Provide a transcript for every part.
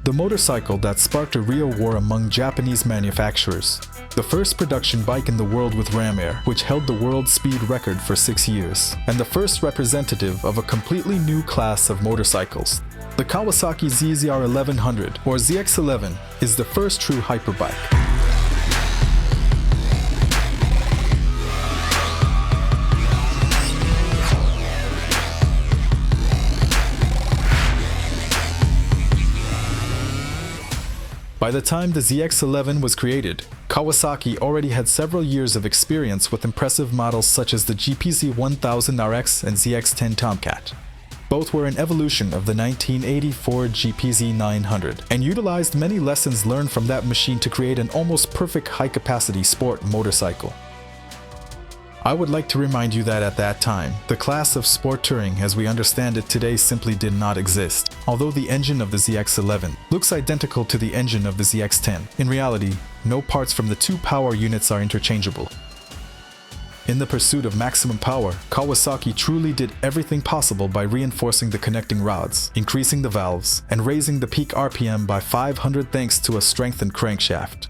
the motorcycle that sparked a real war among Japanese manufacturers. The first production bike in the world with ram air, which held the world speed record for 6 years, and the first representative of a completely new class of motorcycles. The Kawasaki ZZR 1100, or ZX11, is the first true hyperbike. By the time the ZX11 was created, Kawasaki already had several years of experience with impressive models such as the GPZ-1000RX and ZX-10 Tomcat. Both were an evolution of the 1984 GPZ-900 and utilized many lessons learned from that machine to create an almost perfect high-capacity sport motorcycle. I would like to remind you that at that time, the class of sport touring as we understand it today simply did not exist. Although the engine of the ZX11 looks identical to the engine of the ZX10, in reality, no parts from the two power units are interchangeable. In the pursuit of maximum power, Kawasaki truly did everything possible by reinforcing the connecting rods, increasing the valves, and raising the peak RPM by 500 thanks to a strengthened crankshaft.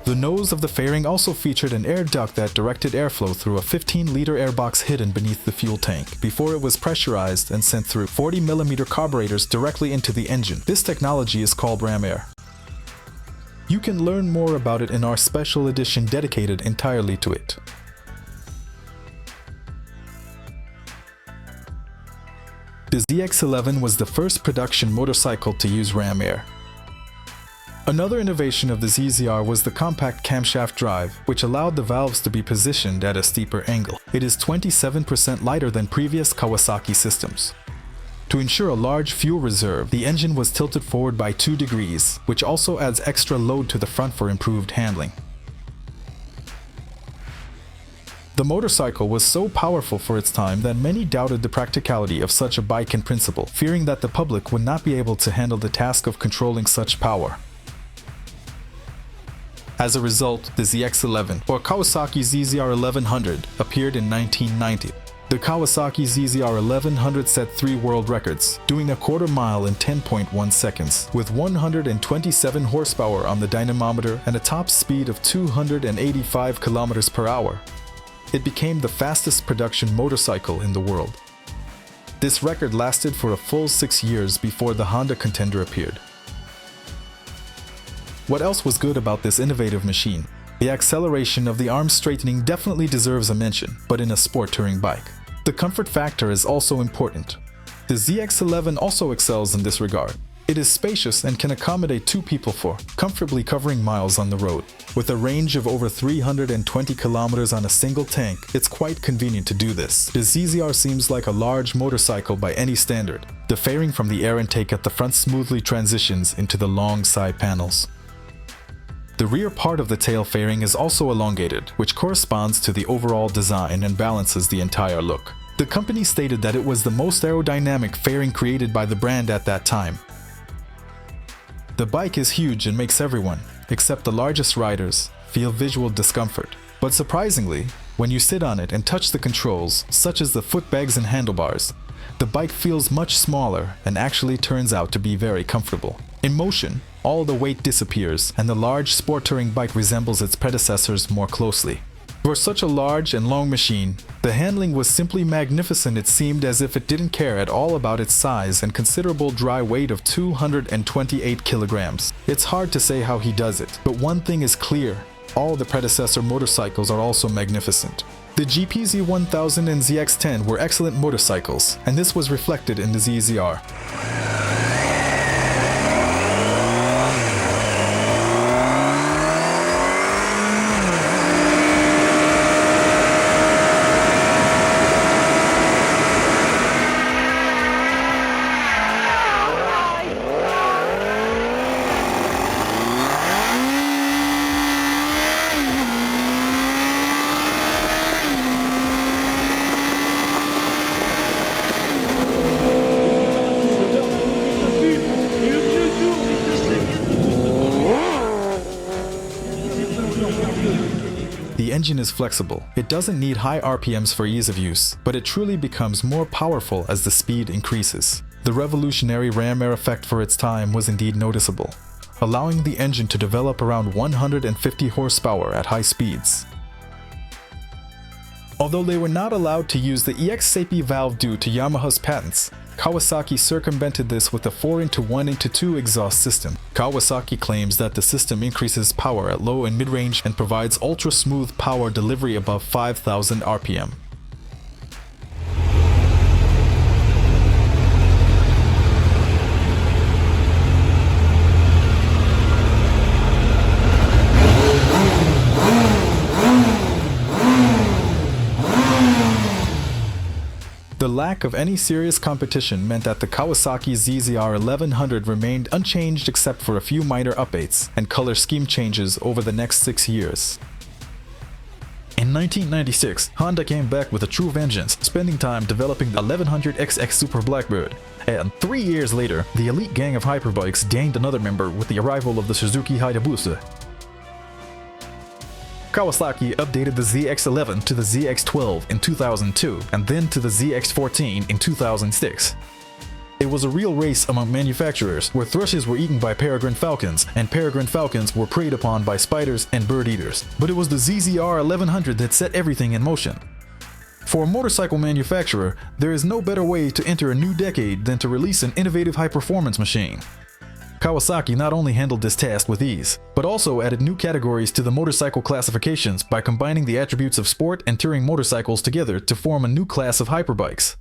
The nose of the fairing also featured an air duct that directed airflow through a 15-liter airbox hidden beneath the fuel tank before it was pressurized and sent through 40mm carburetors directly into the engine. This technology is called ram air. You can learn more about it in our special edition dedicated entirely to it. The ZX11 was the first production motorcycle to use ram air. Another innovation of the ZZR was the compact camshaft drive, which allowed the valves to be positioned at a steeper angle. It is 27% lighter than previous Kawasaki systems. To ensure a large fuel reserve, the engine was tilted forward by 2 degrees, which also adds extra load to the front for improved handling. The motorcycle was so powerful for its time that many doubted the practicality of such a bike in principle, fearing that the public would not be able to handle the task of controlling such power. As a result, the ZX11, or Kawasaki ZZR 1100, appeared in 1990. The Kawasaki ZZR 1100 set 3 world records, doing a quarter mile in 10.1 seconds, with 127 horsepower on the dynamometer and a top speed of 285 kilometers per hour. It became the fastest production motorcycle in the world. This record lasted for a full 6 years before the Honda contender appeared. What else was good about this innovative machine? The acceleration of the arm straightening definitely deserves a mention, but in a sport touring bike. The comfort factor is also important. The ZX11 also excels in this regard. It is spacious and can accommodate 2 people comfortably covering miles on the road. With a range of over 320 kilometers on a single tank, it's quite convenient to do this. The ZZR seems like a large motorcycle by any standard. The fairing from the air intake at the front smoothly transitions into the long side panels. The rear part of the tail fairing is also elongated, which corresponds to the overall design and balances the entire look. The company stated that it was the most aerodynamic fairing created by the brand at that time. The bike is huge and makes everyone, except the largest riders, feel visual discomfort. But surprisingly, when you sit on it and touch the controls, such as the footpegs and handlebars, the bike feels much smaller and actually turns out to be very comfortable. In motion, all the weight disappears, and the large sport touring bike resembles its predecessors more closely. For such a large and long machine, the handling was simply magnificent. It seemed as if it didn't care at all about its size and considerable dry weight of 228 kilograms. It's hard to say how he does it, but one thing is clear: all the predecessor motorcycles are also magnificent. The GP Z1000 and ZX10 were excellent motorcycles, and this was reflected in the ZZR. The engine is flexible. It doesn't need high RPMs for ease of use, but it truly becomes more powerful as the speed increases. The revolutionary ram air effect for its time was indeed noticeable, allowing the engine to develop around 150 horsepower at high speeds. Although they were not allowed to use the EX-SAPI valve due to Yamaha's patents, Kawasaki circumvented this with a 4x1x2 exhaust system. Kawasaki claims that the system increases power at low and mid-range and provides ultra-smooth power delivery above 5,000 RPM. The lack of any serious competition meant that the Kawasaki ZZR 1100 remained unchanged except for a few minor updates and color scheme changes over the next 6 years. In 1996, Honda came back with a true vengeance, spending time developing the 1100XX Super Blackbird. And 3 years later, the elite gang of hyperbikes gained another member with the arrival of the Suzuki Hayabusa. Kawasaki updated the ZX11 to the ZX12 in 2002 and then to the ZX14 in 2006. It was a real race among manufacturers where thrushes were eaten by peregrine falcons and peregrine falcons were preyed upon by spiders and bird eaters. But it was the ZZR 1100 that set everything in motion. For a motorcycle manufacturer, there is no better way to enter a new decade than to release an innovative high-performance machine. Kawasaki not only handled this task with ease, but also added new categories to the motorcycle classifications by combining the attributes of sport and touring motorcycles together to form a new class of hyperbikes.